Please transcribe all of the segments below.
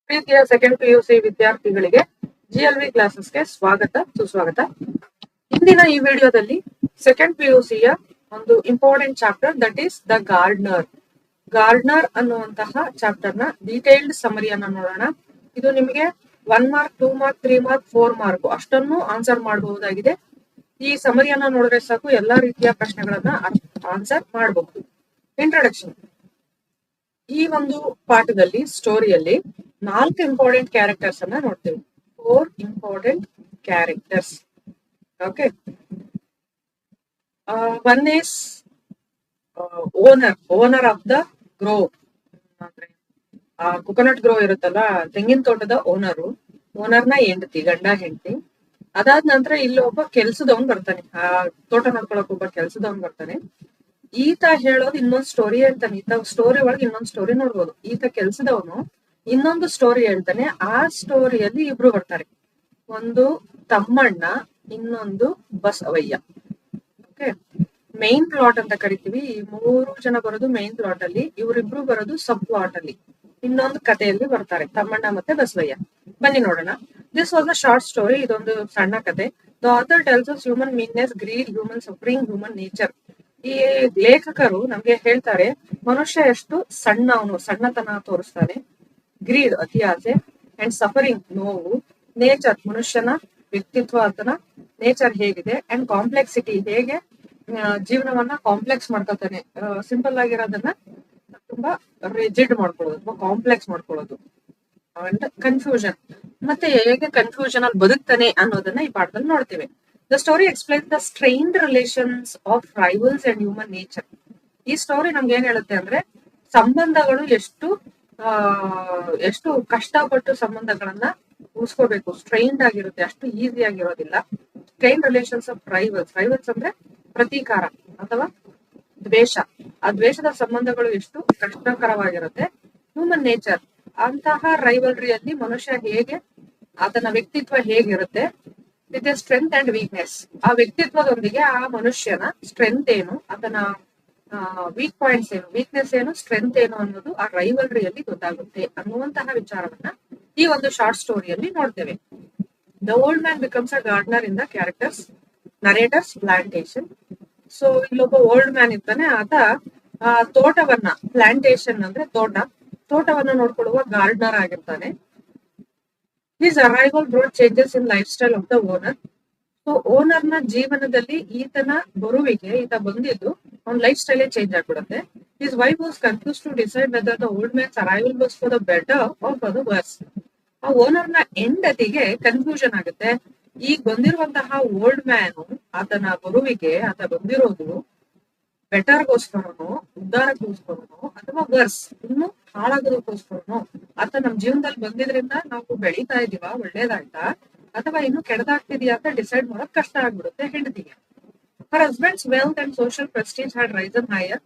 ಪ್ರೀತಿಯ second PUC ವಿದ್ಯಾರ್ಥಿಗಳಿಗೆ GLV ಕ್ಲಾಸಸ್ಗೆ ಸ್ವಾಗತ ಸುಸ್ವಾಗತ. ಇಂದಿನ ಈ ವಿಡಿಯೋದಲ್ಲಿ ಸೆಕೆಂಡ್ PUCಯ ಒಂದು important chapter that is the Gardner ಅನ್ನುವಂತಹ ಚಾಪ್ಟರ್ ನ ಡೀಟೇಲ್ಡ್ ಸಮರಿಯನ್ನ ನೋಡೋಣ. ಇದು ನಿಮಗೆ 1 ಮಾರ್ಕ್ 2 ಮಾರ್ಕ್ 3 ಮಾರ್ಕ್ 4 ಮಾರ್ಕ್ ಅಷ್ಟನ್ನು ಆನ್ಸರ್ ಮಾಡಬಹುದಾಗಿದೆ. ಈ ಸಮರಿಯನ್ನ ನೋಡಿದ್ರೆ ಸಾಕು ಎಲ್ಲಾ ರೀತಿಯ ಪ್ರಶ್ನೆಗಳನ್ನ ಆನ್ಸರ್ ಮಾಡಬಹುದು. ಇಂಟ್ರೊಡಕ್ಷನ್. ಈ ಒಂದು ಪಾಠದಲ್ಲಿ ಸ್ಟೋರಿಯಲ್ಲಿ 4 ಇಂಪಾರ್ಟೆಂಟ್ ಕ್ಯಾರೆಕ್ಟರ್ಸ್ ಅನ್ನ ನೋಡ್ತೀವಿ. 4 important characters. Okay. One is owner of the grove. ಅಂದ್ರೆ ಕೊಕೊನಟ್ ಗ್ರೋ ಇರುತ್ತಲ್ಲ, ತೆಂಗಿನ ತೋಟದ ಓನರ್ನ ಹೆಂಡತಿ, ಗಂಡ ಹೆಂಡತಿ. ಅದಾದ ನಂತರ ಇಲ್ಲಿ ಒಬ್ಬ ಕೆಲ್ಸದವನ್ ಬರ್ತಾನೆ, ಆ ತೋಟ ನೋಡ್ಕೊಳಕ್ ಒಬ್ಬ ಕೆಲ್ಸದವನ್ ಬರ್ತಾನೆ. ಈತ ಹೇಳೋದು ಇನ್ನೊಂದು ಸ್ಟೋರಿ ಹೇಳ್ತಾನೆ. ಈತ ಸ್ಟೋರಿ ಒಳಗೆ ಇನ್ನೊಂದು ಸ್ಟೋರಿ ನೋಡ್ಬೋದು. ಈತ ಕೆಲ್ಸದವನು ಇನ್ನೊಂದು ಸ್ಟೋರಿ ಹೇಳ್ತಾನೆ. ಆ ಸ್ಟೋರಿಯಲ್ಲಿ ಇಬ್ರು ಬರ್ತಾರೆ, ಒಂದು ತಮ್ಮಣ್ಣ, ಇನ್ನೊಂದು ಬಸವಯ್ಯ. ಓಕೆ. ಮೈನ್ ಪ್ಲಾಟ್ ಅಂತ ಕರಿತೀವಿ. ಈ 3 ಜನ ಬರೋದು ಮೈನ್ ಪ್ಲಾಟ್ ಅಲ್ಲಿ, ಇವರಿಬ್ರು ಬರೋದು ಸಬ್ ಪ್ಲಾಟ್ ಅಲ್ಲಿ, ಇನ್ನೊಂದು ಕಥೆಯಲ್ಲಿ ಬರ್ತಾರೆ, ತಮ್ಮಣ್ಣ ಮತ್ತೆ ಬಸವಯ್ಯ. ಬನ್ನಿ ನೋಡೋಣ. This was a short story. ಇದೊಂದು ಸಣ್ಣ ಕತೆ. The author tells us human weakness, greed, human suffering, human nature. ಈ ಲೇಖಕರು ನಮ್ಗೆ ಹೇಳ್ತಾರೆ ಮನುಷ್ಯ ಎಷ್ಟು ಸಣ್ಣತನ ತೋರಿಸ್ತಾನೆ, ಗ್ರೀಡ್ ಅತಿ ಆಸೆ, ಅಂಡ್ ಸಫರಿಂಗ್ ನೋವು, ನೇಚರ್ ಮನುಷ್ಯನ ವ್ಯಕ್ತಿತ್ವ, ಆತನ ನೇಚರ್ ಹೇಗಿದೆ, ಅಂಡ್ ಕಾಂಪ್ಲೆಕ್ಸಿಟಿ ಹೇಗೆ ಜೀವನವನ್ನ ಕಾಂಪ್ಲೆಕ್ಸ್ ಮಾಡ್ಕೊತಾನೆ. ಸಿಂಪಲ್ ಆಗಿರೋದನ್ನ ತುಂಬಾ ರಿಜಿಡ್ ಮಾಡ್ಕೊಳ್ಳೋದು, ತುಂಬಾ ಕಾಂಪ್ಲೆಕ್ಸ್ ಮಾಡ್ಕೊಳ್ಳೋದು. ಅಂಡ್ ಕನ್ಫ್ಯೂಷನ್, ಮತ್ತೆ ಹೇಗೆ ಕನ್ಫ್ಯೂಷನ್ ಅಲ್ಲಿ ಬದುಕ್ತಾನೆ ಅನ್ನೋದನ್ನ ಈ ಪಾಠದಲ್ಲಿ ನೋಡ್ತೀವಿ. The story explains the strained relations of rivals and human nature. ಈ ಸ್ಟೋರಿ ನಮ್ಗೆ ಏನ್ ಹೇಳುತ್ತೆ ಅಂದ್ರೆ ಸಂಬಂಧಗಳು ಎಷ್ಟು ಕಷ್ಟಪಟ್ಟು ಸಂಬಂಧಗಳನ್ನ ಉಳಿಸ್ಕೋಬೇಕು. ಸ್ಟ್ರೈನ್ಡ್ ಆಗಿರುತ್ತೆ, ಅಷ್ಟು ಈಸಿ ಆಗಿರೋದಿಲ್ಲ. ಸ್ಟ್ರೈನ್ ರಿಲೇಷನ್ಸ್ ಆಫ್ ರೈವಲ್ಸ್ ಅಂದ್ರೆ ಪ್ರತೀಕಾರ ಅಥವಾ ದ್ವೇಷ. ಆ ದ್ವೇಷದ ಸಂಬಂಧಗಳು ಎಷ್ಟು ಕಷ್ಟಕರವಾಗಿರುತ್ತೆ. ಹ್ಯೂಮನ್ ನೇಚರ್, ಅಂತಹ ರೈವಲ್ರಿಯಲ್ಲಿ ಮನುಷ್ಯ ಹೇಗೆ, ಆತನ ವ್ಯಕ್ತಿತ್ವ ಹೇಗಿರುತ್ತೆ, ವಿತ್ ಸ್ಟ್ರೆಂತ್ ಅಂಡ್ ವೀಕ್ನೆಸ್. ಆ ವ್ಯಕ್ತಿತ್ವದೊಂದಿಗೆ ಆ ಮನುಷ್ಯನ ಸ್ಟ್ರೆಂತ್ ಏನು, ಆತನ ವೀಕ್ ಪಾಯಿಂಟ್ಸ್ ಏನು, ವೀಕ್ನೆಸ್ ಏನು, ಸ್ಟ್ರೆಂತ್ ಏನು ಅನ್ನೋದು ಆ ರೈವಲ್ರಿಯಲ್ಲಿ ಗೊತ್ತಾಗುತ್ತೆ ಅನ್ನುವಂತಹ ವಿಚಾರವನ್ನ ಈ ಒಂದು ಶಾರ್ಟ್ ಸ್ಟೋರಿಯಲ್ಲಿ ನೋಡ್ತೇವೆ. The old man becomes a gardener in the narrator's plantation. So ಇಲ್ಲೊಬ್ಬ ಓಲ್ಡ್ ಮ್ಯಾನ್ ಇರ್ತಾನೆ. ಆತ ತೋಟವನ್ನ, ಪ್ಲಾಂಟೇಶನ್ ಅಂದ್ರೆ ತೋಟವನ್ನ ನೋಡ್ಕೊಳ್ಳುವ ಗಾರ್ಡನರ್ ಆಗಿರ್ತಾನೆ. His arrival brought changes in lifestyle of the owner. So ಓನರ್ನ ಜೀವನದಲ್ಲಿ ಈತನ ಬರುವಿಗೆ, ಈತ ಬಂದಿದ್ದು ಅವ್ನ ಲೈಫ್ ಸ್ಟೈಲೇ ಚೇಂಜ್ ಆಗ್ಬಿಡುತ್ತೆ. His wife was confused to decide whether the old man's arrival was for the better or for the worse. ಆ ಓನರ್ನ ಹೆಂಡತಿಗೆ ಕನ್ಫ್ಯೂಷನ್ ಆಗುತ್ತೆ. ಈಗ ಬಂದಿರುವಂತಹ ಓಲ್ಡ್ ಮ್ಯಾನು, ಆತನ ಬರುವಿಗೆ, ಆತ ಬಂದಿರೋದು ಬೆಟರ್ಗೋಸ್ಕರನೋ, ಉದ್ಧಾರಕ್ಕೋಸ್ಕರನೋ, ಅಥವಾ ವರ್ಸ್ ಇನ್ನು ಹಾಳಾಗೋದಕ್ಕೋಸ್ಕರನೋ. ಆತ ನಮ್ ಜೀವನದಲ್ಲಿ ಬಂದಿದ್ರಿಂದ ನಾವು ಬೆಳೀತಾ ಇದೀವ, ಒಳ್ಳೇದಾಯ್ತಾ ಅಥವಾ ಇನ್ನು ಕೆಡದಾಗ್ತಿದ್ಯಾ ಅಂತ ಡಿಸೈಡ್ ಮಾಡೋಕ್ ಕಷ್ಟ ಆಗ್ಬಿಡುತ್ತೆ ಹೆಂಡತಿಗೆ. Her husband's wealth and social prestige had risen higher.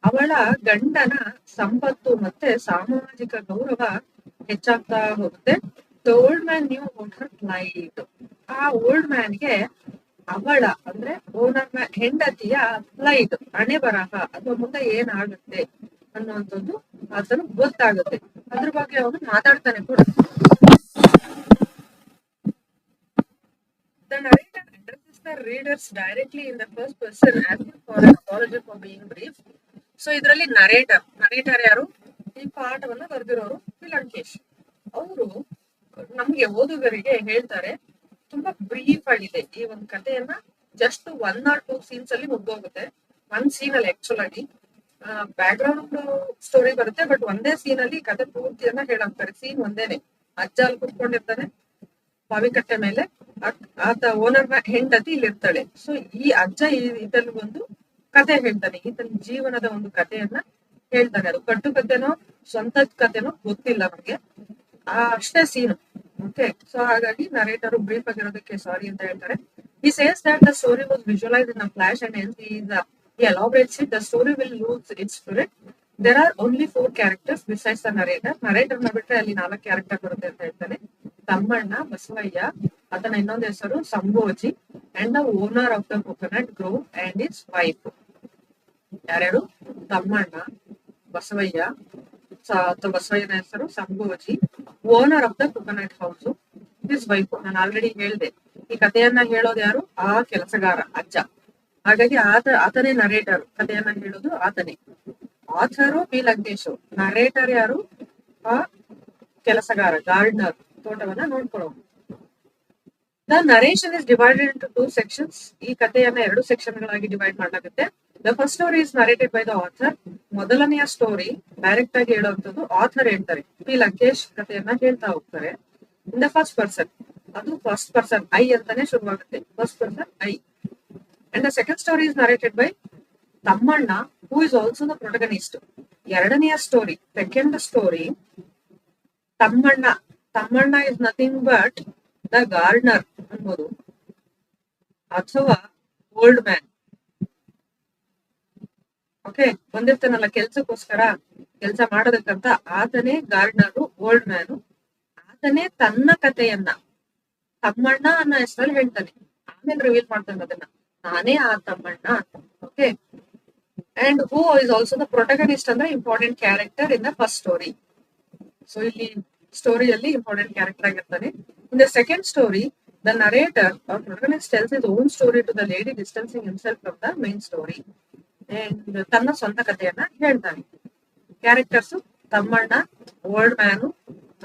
ಅವಳ ಗಂಡನ ಸಂಪತ್ತು ಮತ್ತೆ ಸಾಮಾಜಿಕ ಗೌರವ ಹೆಚ್ಚಾಗ್ತಾ ಹೋಗುತ್ತೆ. The old man knew about her flight. ಆ ಓಲ್ಡ್ ಮ್ಯಾನ್ಗೆ ಅವಳ ಅಂದ್ರೆ ಓನರ್ನ ಹೆಂಡತಿಯ ಫ್ಲೈಟ್, ಹಣೆ ಬರಹ ಅಥವಾ ಮುಂದೆ ಏನಾಗುತ್ತೆ ಅನ್ನುವಂಥದ್ದು ಆತನು ಗೊತ್ತಾಗುತ್ತೆ. ಅದ್ರ ಬಗ್ಗೆ ಅವನು ಮಾತಾಡ್ತಾನೆ ಕೂಡ. The narrator addresses the readers directly in the first person, asking for an apology for being brief. So ಇದರಲ್ಲಿ ನರೇಟರ್ ಯಾರು? ಈ ಪಾಠವನ್ನ ಬರೆದಿರೋರು ಲಂಕೇಶ್. ಅವರು ನಮ್ಗೆ ಓದುಗರಿಗೆ ಹೇಳ್ತಾರೆ ತುಂಬಾ ಬ್ರೀಫ್ ಆಗಿದೆ. ಈ ಒಂದು ಕಥೆಯನ್ನ ಜಸ್ಟ್ 1 or 2 ಸೀನ್ಸ್ ಅಲ್ಲಿ ಮುಗ್ದೋಗುತ್ತೆ. 1 ಸೀನ್ ಅಲ್ಲಿ ಆಕ್ಚುಲಿ ಬ್ಯಾಕ್ ಗ್ರೌಂಡ್ ಸ್ಟೋರಿ ಬರುತ್ತೆ, ಬಟ್ ಒಂದೇ ಸೀನ್ ಅಲ್ಲಿ ಕಥೆ ಪೂರ್ತಿಯನ್ನ ಹೇಳಾಕ್ತಾರೆ. ಸೀನ್ ಒಂದೇನೆ. ಅಜ್ಜ ಅಲ್ಲಿ ಕುತ್ಕೊಂಡಿರ್ತಾನೆ ಬಾವಿಕಟ್ಟೆ ಮೇಲೆ, ಆತ ಓನರ್ನ ಹೆಂಡತಿ ಇಲ್ಲಿ ಇರ್ತಾಳೆ. ಸೊ ಈ ಅಜ್ಜ ಇದನ್ನು ಒಂದು ಕತೆ ಹೇಳ್ತಾನೆ, ಈತನ ಜೀವನದ ಒಂದು ಕಥೆಯನ್ನ ಹೇಳ್ತಾನೆ. ಅದು ಕಟ್ಟು ಕಥೆನೋ ಸ್ವಂತ ಕಥೆನೋ ಗೊತ್ತಿಲ್ಲ ನಮ್ಗೆ, ಅಷ್ಟೇ ಸೀನು. ಓಕೆ. ಸೊ ಹಾಗಾಗಿ ನರೇಟರ್ ಬ್ರೀಫ್ ಆಗಿರೋದಕ್ಕೆ ಸಾರಿ ಅಂತ ಹೇಳ್ತಾರೆ. He says that the story was visualized in a flash and hence he elaborates it. The story will lose its spirit. There are only 4 characters besides the narrator. Narrator ನ ಬಿಟ್ರೆ ಅಲ್ಲಿ 4 character ಬರುತ್ತೆ ಅಂತ ಹೇಳ್ತಾನೆ. ತಮ್ಮಣ್ಣ, ಬಸವಯ್ಯ, ಆತನ ಇನ್ನೊಂದು ಹೆಸರು Sambhoji, and the owner of the coconut grove and his wife. ಯಾರ್ಯಾರು? ತಮ್ಮಣ್ಣ, ಬಸವಯ್ಯ, ಬಸವಯ್ಯನ ಹೆಸರು Sambhoji, owner of the coconut house. His wife. ನಾನು ಆಲ್ರೆಡಿ ಹೇಳ್ದೆ, ಈ ಕಥೆಯನ್ನ ಹೇಳೋದು ಯಾರು? ಆ ಕೆಲಸಗಾರ ಅಜ್ಜ. ಹಾಗಾಗಿ ಆತನೇ ನರೇಟರ್, ಕಥೆಯನ್ನ ಹೇಳೋದು ಆತನೇ. ಆಥರು ಪಿ ಲಂಕೇಶ್, ನರೇಟರ್ ಯಾರು? ಆ ಕೆಲಸಗಾರ, ಗಾರ್ಡನರ್, ತೋಟವನ್ನ ನೋಡ್ಕೊಳ್ಳೋದು. The narration is divided into 2 sections. ಈ ಕಥೆಯನ್ನ 2 ಸೆಕ್ಷನ್ ಗಳಾಗಿ ಡಿವೈಡ್ ಮಾಡಲಾಗುತ್ತೆ. The first story is narrated by the author. ಮೊದಲನೆಯ ಸ್ಟೋರಿ ಡೈರೆಕ್ಟ್ ಆಗಿ ಹೇಳುವಂತದ್ದು ಆಥರ್ ಹೇಳ್ತಾರೆ. ಪಿ ಲಂಕೇಶ್ ಕಥೆಯನ್ನ ಹೇಳ್ತಾ ಹೋಗ್ತಾರೆ ಇನ್ ದ ಫಸ್ಟ್ ಪರ್ಸನ್. ಅದು ಫಸ್ಟ್ ಪರ್ಸನ್, ಐ ಅಂತಾನೆ ಶುರುವಾಗುತ್ತೆ. First person I. And the second story is narrated by Thammanna, who is also the protagonist. ಎರಡನೆಯ story, second story, Thammanna. Thammanna is nothing but the gardener ಅನ್ಬೋದು, ಅಥವಾ old man. Okay, ಬಂದಿರ್ತಾನಲ್ಲ ಕೆಲ್ಸಕ್ಕೋಸ್ಕರ, ಕೆಲಸ ಮಾಡೋದಕ್ಕಂತ, ಆತನೇ ಗಾರ್ಡನರು, old man. ಆತನೇ ತನ್ನ ಕಥೆಯನ್ನ ತಮ್ಮಣ್ಣ ಅನ್ನೋ ಹೆಸರಲ್ಲಿ ಹೇಳ್ತಾನೆ. ಆಮೇಲೆ ರಿವೀಲ್ ಮಾಡ್ತಾನೆ ಅದನ್ನ, ನಾನೇ ಆ ತಮ್ಮಣ್ಣ ಅಂತ. Okay, and who is also the protagonist ಅಂದ್ರೆ important character in the first story. So ಇಲ್ಲಿ ಸ್ಟೋರಿಯಲ್ಲಿ ಇಂಪಾರ್ಟೆಂಟ್ ಕ್ಯಾರೆಕ್ಟರ್ ಆಗಿರ್ತಾನೆ. In the second story, the narrator or protagonist tells his own story to the lady, distancing himself from the main story. And ತನ್ನ ಸ್ವಂತ ಕಥೆಯನ್ನ ಹೇಳ್ತಾನೆ. Characters Thammanna, old man,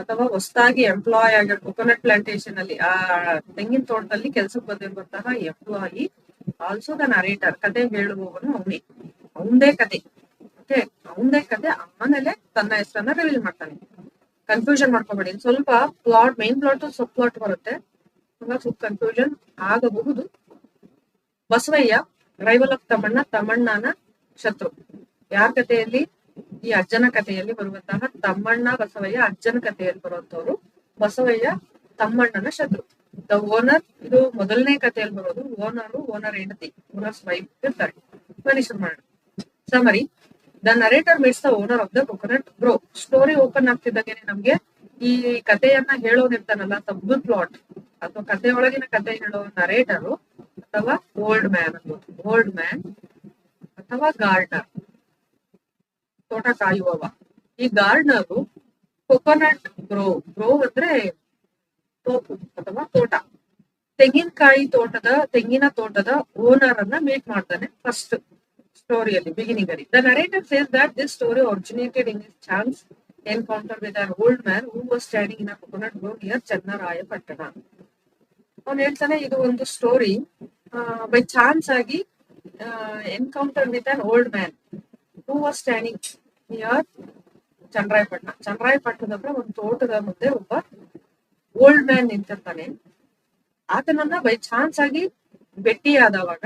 ಅಥವಾ ಹೊಸದಾಗಿ employee ಆಗಿರೋ ಕೊಕೊನಟ್ ಪ್ಲಾಂಟೇಶನ್ ಅಲ್ಲಿ, ಆ ತೆಂಗಿನ ತೋಟದಲ್ಲಿ ಕೆಲ್ಸಕ್ಕೆ ಬಂದಿರುವಂತಹ ಎಂಪ್ಲಾಯಿ. ಆಲ್ಸೋ ದ ನರೇಟರ್, ಕತೆ ಹೇಳುವವನು ಅವನೇ, ಅವಂದೇ ಕತೆ. ಓಕೆ, ಅವಂದೇ ಕತೆ. ಆಮೇಲೆ ತನ್ನ ಹೆಸರನ್ನ ರಿವೀಲ್ ಮಾಡ್ತಾನೆ. ಕನ್ಫ್ಯೂಷನ್ ಮಾಡ್ಕೋಬೇಡಿ, ಸ್ವಲ್ಪ ಪ್ಲಾಟ್, ಮೈನ್ ಪ್ಲಾಟ್ ಸಬ್ ಪ್ಲಾಟ್ ಬರುತ್ತೆ, ಸ್ವಲ್ಪ ಕನ್ಫ್ಯೂಷನ್ ಆಗಬಹುದು. ಬಸವಯ್ಯ ರೈವಲ್ ಆಫ್ ತಮ್ಮಣ್ಣ, ತಮ್ಮಣ್ಣನ ಶತ್ರು. ಯಾರ ಕಥೆಯಲ್ಲಿ? ಈ ಅಜ್ಜನ ಕಥೆಯಲ್ಲಿ ಬರುವಂತಹ ತಮ್ಮಣ್ಣ ಬಸವಯ್ಯ, ಅಜ್ಜನ ಕಥೆಯಲ್ಲಿ ಬರುವಂತವ್ರು. ಬಸವಯ್ಯ ತಮ್ಮಣ್ಣನ ಶತ್ರು. ದ ಓನರ್, ಇದು ಮೊದಲನೇ ಕಥೆಯಲ್ಲಿ ಬರೋದು. ಓನರ್ ಹೆಂಡತಿ, ಓನರ್ಸ್ ವೈಫ್ ಇರ್ತಾರೆ. ಮನುಷ್ಯರು ಮಾಡೋಣ. Summary, the narrator meets the owner of the coconut grove. Story open ಆಗ್ತಿದ್ದಾಗೆ ನಮ್ಗೆ ಈ ಕಥೆಯನ್ನ ಹೇಳೋನಿರ್ತಾನಲ್ಲ, ಸಬ್ ಪ್ಲಾಟ್ ಅಥವಾ ಕಥೆ ಒಳಗಿನ ಕಥೆ ಹೇಳೋ ನರೇಟರು ಅಥವಾ ಓಲ್ಡ್ ಮ್ಯಾನ್ ಅನ್ನೋದು. ಓಲ್ಡ್ ಮ್ಯಾನ್ ಅಥವಾ ಗಾರ್ಡನರ್, ತೋಟ ಕಾಯುವವ. ಈ ಗಾರ್ಡನರು ಕೊಕೊನಟ್ ಗ್ರೋ ಅಂದ್ರೆ ತೋಪು ಅಥವಾ ತೋಟ, ತೆಂಗಿನ ತೋಟದ ಓನರ್ ಅನ್ನ ಮೀಟ್ ಮಾಡ್ತಾನೆ ಫಸ್ಟ್ ಸ್ಟೋರಿಯಲ್ಲಿ, ಬಿಗಿನಿಂಗ್ ಅಲ್ಲಿ. The narrator says that this story originated in his chance encounter with an old man who was standing in a coconut grove near Channarayapatna. ಅವ್ನು ಹೇಳ್ತಾನೆ, ಇದು ಒಂದು ಸ್ಟೋರಿ ಬೈ ಚಾನ್ಸ್ ಆಗಿ encounter with an old man who was standing near Channarayapatna. ಚನ್ನರಾಯಪಟ್ಟಣದ ಹತ್ರ ಒಂದು ತೋಟದ ಮುಂದೆ ಒಬ್ಬ ಓಲ್ಡ್ ಮ್ಯಾನ್ ನಿಂತಿರ್ತಾನೆ. ಆತನನ್ನ ಬೈ ಚಾನ್ಸ್ ಆಗಿ ಭೇಟಿಯಾದವಾಗ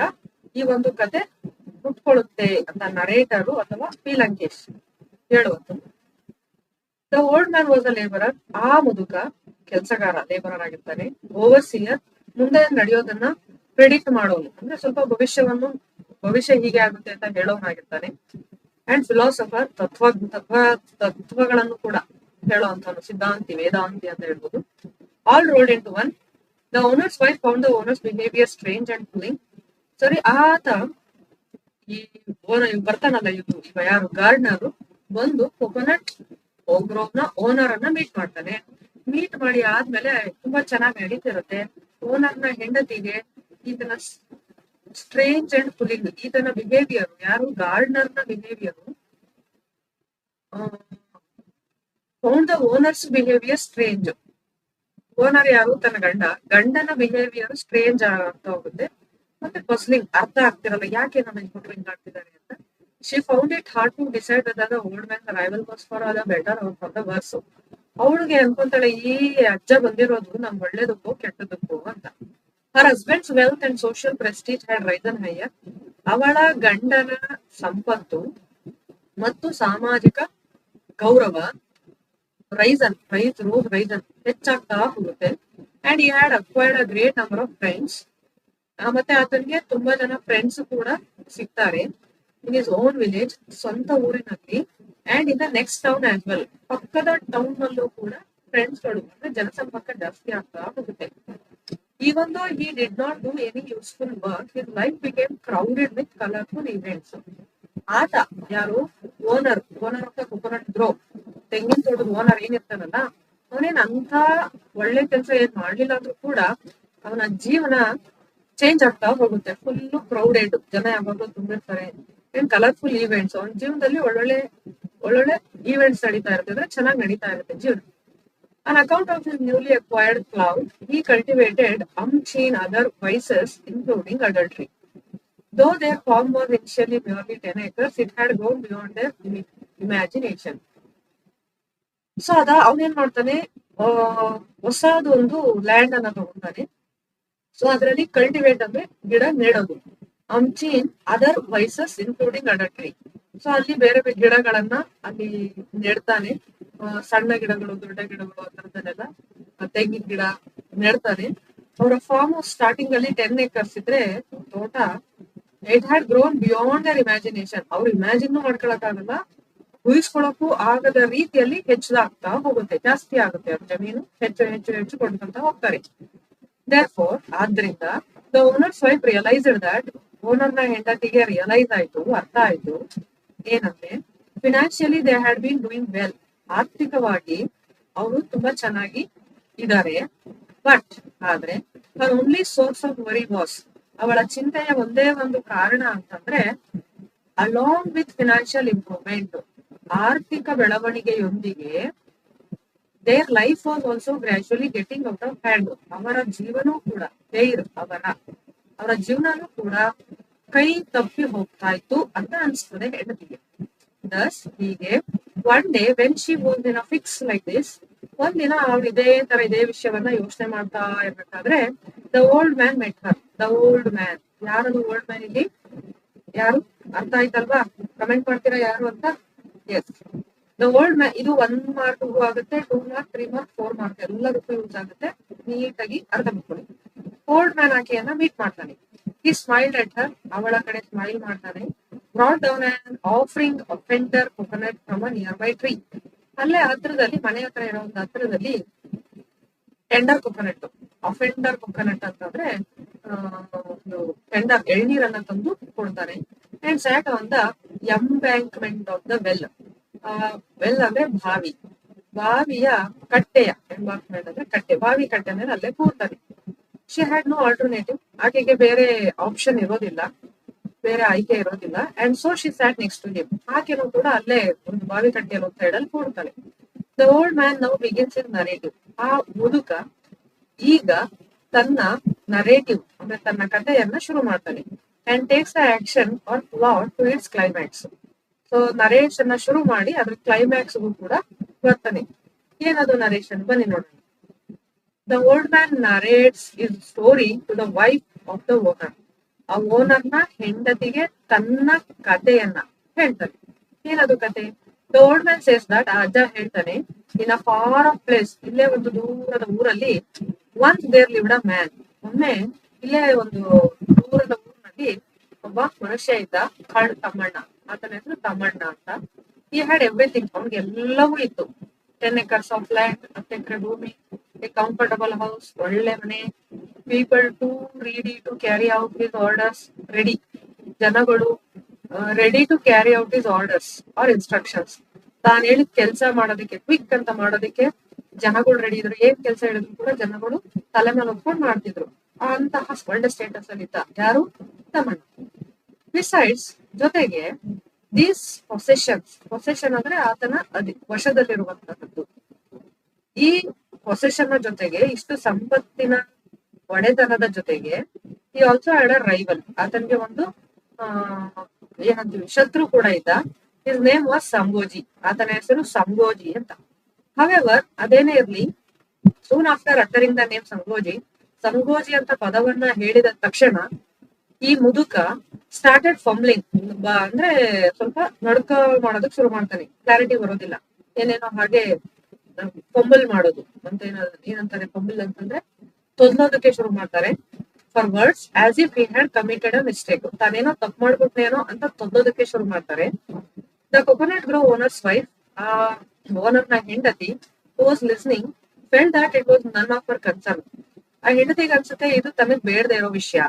ಈ ಒಂದು ಕತೆ ಹುಟ್ಕೊಳ್ಳುತ್ತೆ ಅಂತ ನರೇಟರು ಅಥವಾ ಪಿ ಲಂಕೇಶ್ ಹೇಳುವಂಥದ್ದು. The old man was a labourer. ಆ ಮುದುಕ ಕೆಲಸಗಾರ, ಲೇಬರರ್ ಆಗಿರ್ತಾನೆ. ಓವರ್ಸಿಯರ್, ಮುಂದೆ ನಡೆಯೋದನ್ನ ಪ್ರಿಡಿಕ್ಟ್ ಮಾಡೋನು, ಅಂದ್ರೆ ಸ್ವಲ್ಪ ಭವಿಷ್ಯ ಹೀಗೆ ಆಗುತ್ತೆ ಅಂತ ಹೇಳೋನಾಗಿರ್ತಾನೆ. ಅಂಡ್ ಫಿಲಾಸಫರ್, ತತ್ವಗಳನ್ನು ಕೂಡ ಹೇಳುವಂತವನು, ಸಿದ್ಧಾಂತಿ, ವೇದಾಂತಿ ಅಂತ ಹೇಳ್ಬೋದು. All rolled into one. The owner's wife found the owner's behaviour strange and fooling. ಸರಿ, ಆತ ಈ ಬರ್ತಾನಲ್ಲ, ಇವ ಯಾರು ಗಾರ್ಡನರು ಬಂದು ಕೊಕೊನಟ್ ಗ್ರೋವ್ನ ಓನರ್ ಅನ್ನ ಮೀಟ್ ಮಾಡ್ತಾನೆ. ಮೀಟ್ ಮಾಡಿ ಆದ್ಮೇಲೆ ತುಂಬಾ ಚೆನ್ನಾಗಿ ನಡೀತಿರುತ್ತೆ. ಓನರ್ನ ಹೆಂಡತಿಗೆ ಇದನ್ನ ಸ್ಟ್ರೇಂಜ್ ಅಂಡ್ ಫುಲಿಂಗ್, ಇದನ್ನ ಬಿಹೇವಿಯರ್, ಯಾರು ಗಾರ್ಡನರ್ನ behaviour, found the owner's behaviour strange. Owner ಯಾರು? ತನ್ನ ಗಂಡನ ಬಿಹೇವಿಯರ್ ಸ್ಟ್ರೇಂಜ್ ಆಗ್ತಾ ಹೋಗುತ್ತೆ. ಮತ್ತೆ ಪಸ್ಲಿಂಗ್, ಅರ್ಥ ಆಗ್ತಿರಲ್ಲ, ಯಾಕೆ ನಮ್ಮ ಹೆಣ್ಮಕ್ಳು ಹಿಂಗ್ ಆಗ್ತಿದ್ದಾರೆ ಅಂತ. She found it hard to decide whether the old man arrival was for the better or for the worse. ಅವಳಿಗೆ ಅನ್ಕೊಂತಾಳೆ, ಈ ಅಜ್ಜ ಬಂದಿರೋದು ನಮ್ ಒಳ್ಳೇದಕ್ಕೋ ಕೆಟ್ಟದಕ್ಕೋ ಅಂತ. Her husband's wealth and social prestige had risen higher. ಅವಳ ಗಂಡನ ಸಂಪತ್ತು ಮತ್ತು ಸಾಮಾಜಿಕ ಗೌರವ ರೈಸನ್ ಹೆಚ್ಚಾಗ್ತಾ ಹೋಗುತ್ತೆ. And he had acquired a great number of friends. ಮತ್ತೆ ಆತನಿಗೆ ತುಂಬಾ ಜನ ಫ್ರೆಂಡ್ಸ್ ಕೂಡ ಸಿಗ್ತಾರೆ ಇನ್ ಇಸ್ ಓನ್ ವಿಲೇಜ್, ಸ್ವಂತ ಊರಿನಲ್ಲಿ. And in the next town as well, ಪಕ್ಕದ ಟೌನ್ ನಲ್ಲೂ ಕೂಡ ಫ್ರೆಂಡ್ಸ್ ಗಳು, ಅಂದ್ರೆ ಜನಸಂಪರ್ಕ ಜಾಸ್ತಿ ಆಗ್ತಾ ಹೋಗುತ್ತೆ. Even though he did not do any useful work, his life became crowded with colorful events. ಆತ ಯಾರು? Owner of the coconut grow, ತೆಂಗಿನ ತೋಟದ ಓನರ್ ಏನಿರ್ತಾನಲ್ಲ, ಅವನೇನ್ ಅಂತ ಒಳ್ಳೆ ಕೆಲಸ ಏನ್ ಮಾಡ್ಲಿಲ್ಲ ಅಂದ್ರೂ ಕೂಡ ಅವನ ಜೀವನ ಚೇಂಜ್ ಆಗ್ತಾ ಹೋಗುತ್ತೆ. ಫುಲ್ ಕ್ರೌಡೆಡ್, ಜನ ಯಾವಾಗಲೂ ತುಂಬಿರ್ತಾರೆ. ಏನ್ ಕಲರ್ಫುಲ್ ಈವೆಂಟ್ಸ್, ಅವನ ಜೀವನದಲ್ಲಿ ಒಳ್ಳೊಳ್ಳೆ ಒಳ್ಳೊಳ್ಳೆ ಈವೆಂಟ್ಸ್ ನಡೀತಾ ಇರ್ತದೆ, ಚೆನ್ನಾಗಿ ನಡೀತಾ ಇರುತ್ತೆ ಜೀವನ. On account of his newly acquired clout, he cultivated umpteen other vices, including adultery. Though their farm was initially merely 10 acres, it had grown beyond their imagination. So ಅವನೇನ್ ಮಾಡ್ತಾನೆ, ಹೊಸದು ಒಂದು ಲ್ಯಾಂಡ್ ಅನ್ನ ತಗೊಂತಾನೆ. ಸೊ ಅದರಲ್ಲಿ ಕಲ್ಟಿವೇಟ್ ಅಂದ್ರೆ ಗಿಡ ನೆಡೋದು. ಅಂಚೀನ್ other ವೈಸಸ್ including adultery. So ಅಲ್ಲಿ ಬೇರೆ ಬೇರೆ ಗಿಡಗಳನ್ನ ಅಲ್ಲಿ ನೆಡ್ತಾನೆ. ಸಣ್ಣ ಗಿಡಗಳು, ದೊಡ್ಡ ಗಿಡಗಳು, ಆ ತರದನ್ನೆಲ್ಲ, ತೆಂಗಿನ ಗಿಡ ನೆಡ್ತಾನೆ. ಅವರ ಫಾರ್ಮ್ ಸ್ಟಾರ್ಟಿಂಗ್ ಅಲ್ಲಿ 10 acres ಇದ್ರೆ ತೋಟ, it had grown beyond their imagination. ಅವ್ರು ಇಮ್ಯಾಜಿನ್ ಮಾಡ್ಕೊಳಕ್ ಆಗಲ್ಲ, ಊಹಿಸ್ಕೊಳಕ್ಕೂ ಆಗದ ರೀತಿಯಲ್ಲಿ ಹೆಚ್ಚಾಗ್ತಾ ಹೋಗುತ್ತೆ, ಜಾಸ್ತಿ ಆಗುತ್ತೆ. ಅವ್ರ ಜಮೀನು ಹೆಚ್ಚು ಹೆಚ್ಚು ಹೆಚ್ಚು ಕೊಂಡ್ಕೊಂತ ಹೋಗ್ತಾರೆ. Therefore, ಆದ್ರಿಂದ the owner's wife realised that, ಓನರ್ನ ಹೆಂಡತಿಗೆ ರಿಯಲೈಸ್ ಆಯ್ತು, ಅರ್ಥ ಆಯ್ತು ಏನಂದ್ರೆ, financially they had been doing well, ಆರ್ಥಿಕವಾಗಿ ಅವರು ತುಂಬಾ ಚೆನ್ನಾಗಿ ಇದ್ದಾರೆ. ಬಟ್ ಆದ್ರೆ her only source of worry was, ಅವಳ ಚಿಂತೆಯ ಒಂದೇ ಒಂದು ಕಾರಣ ಅಂತಂದ್ರೆ, ಅಲಾಂಗ್ ವಿತ್ ಫಿನಾನ್ಷಿಯಲ್ ಇಂಪ್ರೂವ್ಮೆಂಟ್, ಆರ್ಥಿಕ ಬೆಳವಣಿಗೆಯೊಂದಿಗೆ their life was also gradually getting out of hand, ಅವರ ಜೀವನೂ ಕೂಡ ಅವರ ಜೀವನನೂ ಕೂಡ ಕೈ ತಪ್ಪಿ ಹೋಗ್ತಾ ಇತ್ತು ಅಂತ ಅನ್ಸ್ತದೆ ಹೆಂಡತಿಗೆ. ದಸ್ ಹೀಗೆ one day when she was in a fix like this, ಒಂದಿನ ಅವ್ರು ಇದೇ ವಿಷಯವನ್ನ ಯೋಚನೆ ಮಾಡ್ತಾ ಇರ್ಬೇಕಾದ್ರೆ, the old man met her. The old man, ಯಾರದು ಓಲ್ಡ್ ಮ್ಯಾನ್ ಇಲ್ಲಿ? ಯಾರು? ಅರ್ಥ ಆಯ್ತಲ್ವಾ? ಕಮೆಂಟ್ ಮಾಡ್ತೀರಾ ಯಾರು ಅಂತ? Yes, the old man. ಇದು 1 ಮಾರ್ಕ್ ಆಗುತ್ತೆ, 2 ಮಾರ್ಕ್, 3 ಮಾರ್ಕ್, 4 ಮಾರ್ಕ್ ಎಲ್ಲದಕ್ಕೂ ಯೂಸ್ ಆಗುತ್ತೆ. ನೀಟಾಗಿ ಅರ್ಥ ಮಾಡ್ಕೊಳ್ಳಿ. ಓಲ್ಡ್ ಮ್ಯಾನ್ ಆಕೆಯನ್ನ ಮೀಟ್ ಮಾಡ್ತಾನೆ. ಹಿ ಸ್ಮೈಲ್ಡ್ ಅಟ್ ಹರ್, ಅವಳ ಕಡೆ ಸ್ಮೈಲ್ ಮಾಡ್ತಾನೆ. Brought down on offering a tender coconut from a near by tree. ಅಲ್ಲೇ ಹತ್ರದಲ್ಲಿ, ಮನೆ ಹತ್ರ ಇರೋ ಒಂದು ಹತ್ರದಲ್ಲಿ ಟೆಂಡರ್ ಕೊಕೊನಟ್, ಅಫೆಂಡರ್ ಕೊಕೊನಟ್ ಅಂತಂದ್ರೆ ಒಂದು ಟೆಂಡರ್ ಎಳ್ನೀರನ್ನ ತಂದು ಕೊಡ್ತಾನೆ. And sat on the embankment of the well. Well ಅಂದ್ರೆ ಬಾವಿ, ಬಾವಿಯ ಕಟ್ಟೆಯ, ಎಂಬಾರ್ಕ್ಮೆಂಟ್ ಅಂದ್ರೆ ಕಟ್ಟೆ, ಬಾವಿ ಕಟ್ಟೆ ಮೇಲೆ ಅಲ್ಲೇ ಕೂರ್ತಾನೆ. ಶಿ ಹ್ಯಾಡ್ ನೋ ಆಲ್ಟರ್ನೇಟಿವ್, ಆಕೆಗೆ ಬೇರೆ ಆಪ್ಷನ್ ಇರೋದಿಲ್ಲ, ಬೇರೆ ಆಯ್ಕೆ ಇರೋದಿಲ್ಲ. And so she sat next to him, ಆಕೆನೂ ಕೂಡ ಅಲ್ಲೇ ಒಂದು ಬಾವಿ ಕಟ್ಟೆಯಲ್ಲಿ ಒಂದು ಸೈಡ್ ಅಲ್ಲಿ ಕೂರ್ತಾನೆ. The old man now begins his narrative. ಆ ಮುದುಕ ಈಗ ತನ್ನ ನರೇಟಿವ್ ಅಂದ್ರೆ ತನ್ನ ಕಥೆಯನ್ನ ಶುರು ಮಾಡ್ತಾನೆ. And takes the action or plot to its climax. So narration ಶುರು ಮಾಡಿ ಅದ್ರ ಕ್ಲೈಮ್ಯಾಕ್ಸ್ ಕೂಡ ಬರ್ತಾನೆ. ಏನದು ನರೇಶನ್? ಬನ್ನಿ ನೋಡೋಣ. The old man narrates his story to the wife of the owner. ಆ ಓನರ್ನ ಹೆಂಡತಿಗೆ ತನ್ನ ಕಥೆಯನ್ನ ಹೇಳ್ತಾನೆ. ಏನದು ಕತೆ? The old man says that, ಆ ಅಜ್ಜ ಹೇಳ್ತಾನೆ, in a far off place, ಇಲ್ಲೇ ಒಂದು ದೂರದ ಊರಲ್ಲಿ, once there lived a man. ಒಮ್ಮೆ ಇಲ್ಲೇ ಒಂದು ದೂರದ ಊರಿನಲ್ಲಿ ಒಬ್ಬ ಮನುಷ್ಯ ಇದ್ದ, ಕಾಡು ತಮ್ಮಣ್ಣ. ಆತನ ಹೆಸರು ತಮ್ಮಣ್ಣ ಅಂತ. ಈ ಹ್ಯಾಡ್ ಎವ್ರಿಥಿಂಗ್, ಅವ್ನಿಗೆ ಎಲ್ಲವೂ ಇತ್ತು. 10 acres ಆಫ್ ಲ್ಯಾಂಡ್, 10 ಎಕರೆ ಭೂಮಿ, ಎ ಕಂಫರ್ಟಬಲ್ ಹೌಸ್, ಒಳ್ಳೆ ಮನೆ, people to ready to carry out his orders. Ready, ಜನಗಳು ready to carry out his orders or instructions. ತಾನು ಹೇಳಿದ ಕೆಲಸ ಮಾಡೋದಕ್ಕೆ, ಕ್ವಿಕ್ ಅಂತ ಮಾಡೋದಕ್ಕೆ ಜನಗಳು ರೆಡಿ ಇದ್ರು. ಏನ್ ಕೆಲಸ ಹೇಳಿದ್ರು ಕೂಡ ಜನಗಳು ತಲೆ ಮೇಲೆ ಹೊತ್ಕೊಂಡು ಮಾಡ್ತಿದ್ರು. ಅಂತಹ ಒಳ್ಳೆ ಸ್ಟೇಟಸ್ ಅಲ್ಲಿ ಇದ್ದ ಯಾರು? ತಮ್ಮಣ್ಣ. ಬಿಸೈಡ್ಸ್, ಜೊತೆಗೆ ದೀಸ್ ಪೊಸೆಷನ್ ಅಂದ್ರೆ ಆತನ ವಶದಲ್ಲಿರುವಂತಹದ್ದು. ಈ ಪೊಸೆಷನ್ ಜೊತೆಗೆ, ಇಷ್ಟು ಸಂಪತ್ತಿನ ಒಡೆತನದ ಜೊತೆಗೆ, ಈ ಆಲ್ಸೋ ಹ್ಯಾಡ್ ಅ ರೈವಲ್, ಆತನಿಗೆ ಒಂದು ಏನಂತೀವಿ, ಶತ್ರು ಕೂಡ ಇದ್ದ. ಹಿಸ್ ನೇಮ್ ವಾಸ್ ಸಂಗೋಜಿ, ಆತನ ಹೆಸರು ಸಂಗೋಜಿ ಅಂತ. ಹವೆವರ್, ಅದೇನೇ ಇರ್ಲಿ, ಸೂನ್ ಆಫ್ಟರ್ ಅಟರಿಂಗ್ ದ ನೇಮ್ ಸಂಗೋಜಿ ಅಂತ ಪದವನ್ನ ಹೇಳಿದ ತಕ್ಷಣ ಈ ಮುದುಕ ಸ್ಟಾರ್ಟೆಡ್ ಫಂಬ್ಲಿಂಗ್, ಅಂದ್ರೆ ಸ್ವಲ್ಪ ನಡ್ಕ ಮಾಡೋದಕ್ ಶುರು ಮಾಡ್ತಾನೆ. ಕ್ಲಾರಿಟಿ ಬರೋದಿಲ್ಲ, ಏನೇನೋ ಹಾಗೆ ಫಂಬಲ್ ಮಾಡೋದು ಅಂತ. ಏನಂತಾರೆ ಫಂಬಲ್ ಅಂತಂದ್ರೆ? ತೊದ್ಲೋದಕ್ಕೆ ಶುರು ಮಾಡ್ತಾರೆ. For words as if he had committed a mistake, ತಾನೇನೋ ತಪ್ಪು ಮಾಡ್ಬಿಟ್ನೇನೋ ಅಂತ ತೊದ್ಲೋದಕ್ಕೆ ಶುರು ಮಾಡ್ತಾರೆ. The coconut grove owner's wife, ಆ ಓನರ್ನ ಹೆಂಡತಿ, was listening, felt that it was none of her concern. ಆ ಹೆಂಡತಿಗೆ ಅನ್ಸುತ್ತೆ ಇದು ತನಗ್ ಬೇಡದೆ ಇರೋ ವಿಷಯ.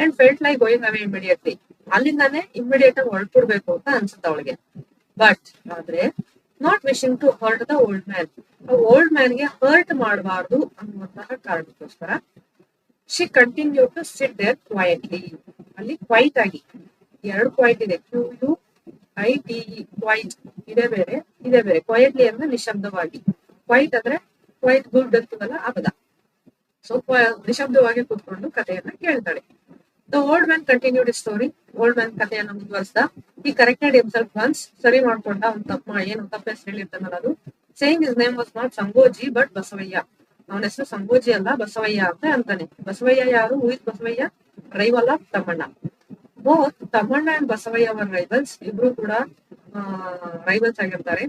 And felt like going away immediately, ಅಲ್ಲಿಂದಾನೆ ಇಮಿಡಿಯೇಟ್ ಆಗಿ ಹೊರಟ್ಬಿಡ್ಬೇಕು ಅಂತ ಅನ್ಸುತ್ತೆ ಅವಳಿಗೆ. ಬಟ್ ಆದ್ರೆ not wishing to hurt the old man. Old ಮ್ಯಾನ್ಗೆ hurt ಮಾಡಬಾರ್ದು ಅನ್ನುವಂತಹ ಕಾರಣಕ್ಕೋಸ್ಕರ she continue to sit there quietly. ಅಲ್ಲಿ ಕ್ವೈಟ್ ಆಗಿ, ಎರಡು ಕ್ವೈಟ್ ಇದೆ, QUITE, ಕ್ವೈಟ್ ಇದೇ ಬೇರೆ ಇದೇ ಬೇರೆ. ಕ್ವೈಟ್ಲಿ ಅಂದ್ರೆ ನಿಶಬ್ದವಾಗಿ, ಕ್ವೈಟ್ ಅಂದ್ರೆ ಕ್ವೈಟ್ ಗುಡ್ ಅಂತೀವಲ್ಲ ಆ ಪದ. ಸೊ ನಿಶಬ್ದವಾಗಿ ಕೂತ್ಕೊಂಡು ಕಥೆಯನ್ನ ಕೇಳ್ತಾಳೆ. The old man continued story. Old man ಕಥೆಯನ್ನ ಮುಂದುವರಿಸ್ದ. ಈ ಕರೆಕ್ಟೆಡ್ ಹಿಮ್ಸೆಲ್ಫ್ ಒನ್ಸ್, ಸರಿ ಮಾಡ್ಕೊಂಡ, ಅವ್ನು ತಪ್ಪ ಹೆಸರು ಹೇಳಿರ್ತಾನಲ್ಲ ಅದು. Saying his name was not Sangoji but Basavayya. ಅವನ ಹೆಸರು ಸಂಗೋಜಿ ಅಲ್ಲ ಬಸವಯ್ಯ ಅಂತ ಅಂತಾನೆ. ಬಸವಯ್ಯ ಯಾರು? Who is Basavayya? Rival of Thammanna. Both Thammanna and Basavayya are rivals. ಇಬ್ರು ಕೂಡ ರೈವಲ್ಸ್ ಆಗಿರ್ತಾರೆ.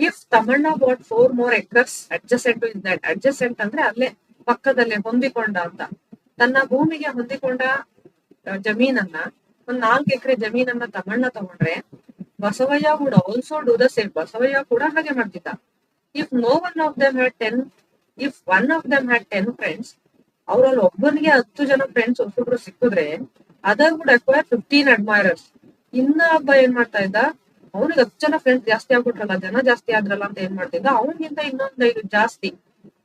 If Thammanna bought 4 more acres adjacent to his land. adjacent ಅಂದ್ರೆ ಅಲ್ಲೇ ಪಕ್ಕದಲ್ಲೇ, ಹೊಂದಿಕೊಂಡ ಅಂತ. ತನ್ನ ಭೂಮಿಗೆ ಹೊಂದಿಕೊಂಡ ಜಮೀನನ್ನ, ಒಂದ್ 4 ಎಕರೆ ಜಮೀನನ್ನ ತಮ್ಮಣ್ಣ ತಗೊಂಡ್ರೆ Basavayya would also do the same. Basavayya ಕೂಡ ಹಾಗೆ ಮಾಡ್ತಿದ್ದ. If one of them had 10 friends, ಅವ್ರಲ್ಲಿ ಒಬ್ಬನಿಗೆ 10 ಜನ ಫ್ರೆಂಡ್ಸ್ ಹೊಸಬ್ರು ಸಿಕ್ಕಿದ್ರೆ ಅದರ್ ವುಡ್ ಅಕ್ವೈರ್ 15 ಅಡ್ಮೈರರ್ಸ್. ಇನ್ನ ಒಬ್ಬ ಏನ್ ಮಾಡ್ತಾ ಇದ್ದ, ಅವ್ನಿಗೆ 10 ಜನ ಫ್ರೆಂಡ್ಸ್ ಜಾಸ್ತಿ ಆಗ್ಬಿಟ್ರಲ್ಲ, ಜನ ಜಾಸ್ತಿ ಆದ್ರಲ್ಲ ಅಂತ ಏನ್ ಮಾಡ್ತಿದ್ದ, ಅವನಿಗಿಂತ ಇನ್ನೊಂದು 5 ಜಾಸ್ತಿ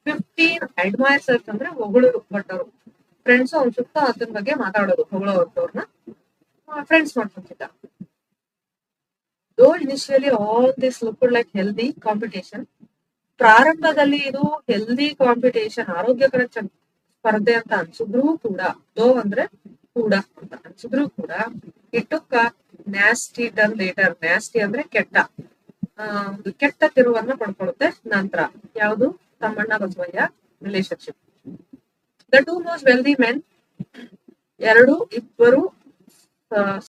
15 ಅಡ್ಮೈರ್ಸರ್ಸ್ ಅಂದ್ರೆ ಹೊಗಳರು ಭಟ್ಟರು. ಫ್ರೆಂಡ್ಸ್ ಅವ್ನ ಸುತ್ತ ಅದನ್ನ ಬಗ್ಗೆ ಮಾತಾಡೋದು, ಹೊಗಳೋರ್ನ ಫ್ರೆಂಡ್ಸ್ ಮಾಡ್ಕೊತಿದ್ದ. ದೋ initially all this looked like healthy competition. ಪ್ರಾರಂಭದಲ್ಲಿ ಇದು ಹೆಲ್ದಿ ಕಾಂಪಿಟೇಷನ್, ಆರೋಗ್ಯಕರ ಸ್ಪರ್ಧೆ ಅಂತ ಅನ್ಸಿದ್ರು ಕೂಡ, ದೋ ಅಂದ್ರೆ ಕೂಡ ಅಂತ ಅನ್ಸಿದ್ರು ಕೂಡ, ಇಟ್ಟುಕ್ಕ ನ್ಯಾಸ್ಟಿ ಟರ್ನ್ ಲೇಟರ್. ನ್ಯಾಸ್ಟಿ ಅಂದ್ರೆ ಕೆಟ್ಟ, ಒಂದು ಕೆಟ್ಟ ತಿರುವನ್ನ ಪಡ್ಕೊಳ್ಳುತ್ತೆ ನಂತರ. ಯಾವುದು? Thammanna Basavaiah relationship. The two most wealthy men, ಇಬ್ಬರು